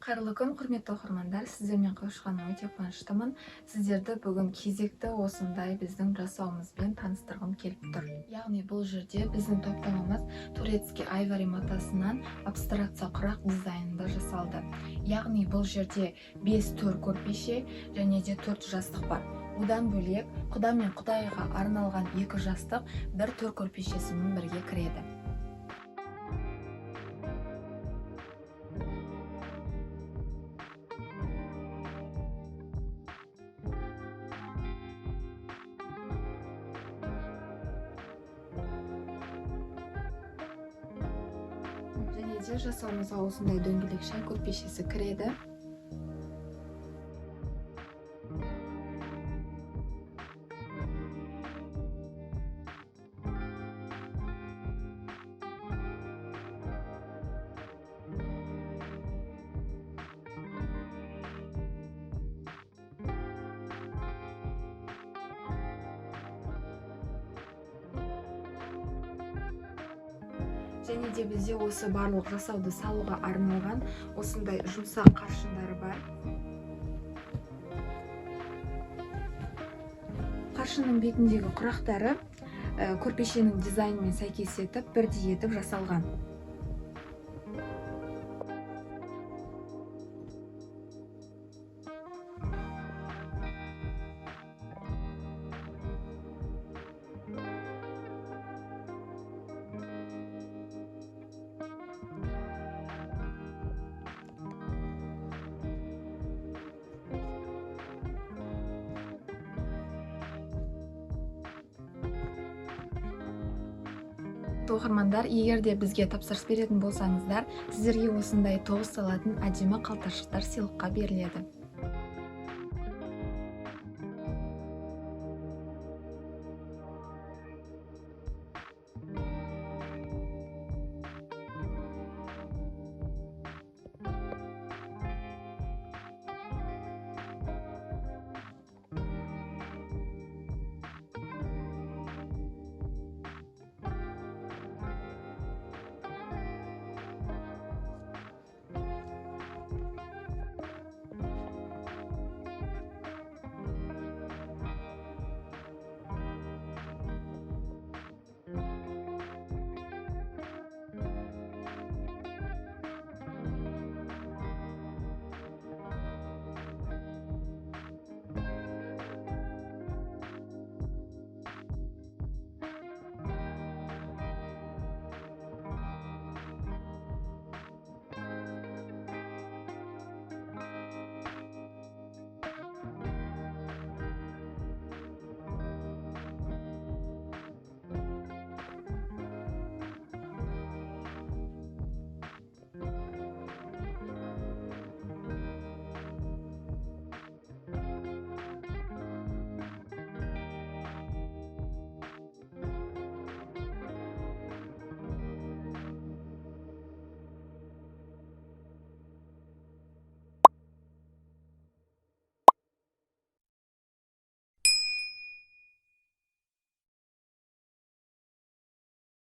Қайырлы күн, құрметті оқырмандар, сіздермен қауышқаныма өте қуаныштымын. Сіздерді бүгін кезекті осындай біздің жасауымызбен таныстырғым келіп тұр. Яғни бұл жерде біздің топтамамыз турецкий айвари матасынан абстракция құрақ дизайнында жасалды. Яғни бұл жерде 5 төр көрпеше және де 4 жастық бар. Одан бөлек құда мен құдайға арналған 2 жастық, 1 төр көрпешесімен бірге кіреді. Және де жасауымызға осындай дөңгелек шай көрпешесі кіреді. Және де бізде осы барлық жасауды салуға арналған осындай жұмсақ қаршындары бар. Қаршының бетіндегі құрақтары көрпешенің дизайнымен сәйкес етіп, бірдей етіп жасалған. Оқырмандар, егер де бізге тапсырыс беретін болсаңыздар, сіздерге осындай тоғыз салатын әдемі қалташықтар сыйлыққа беріледі.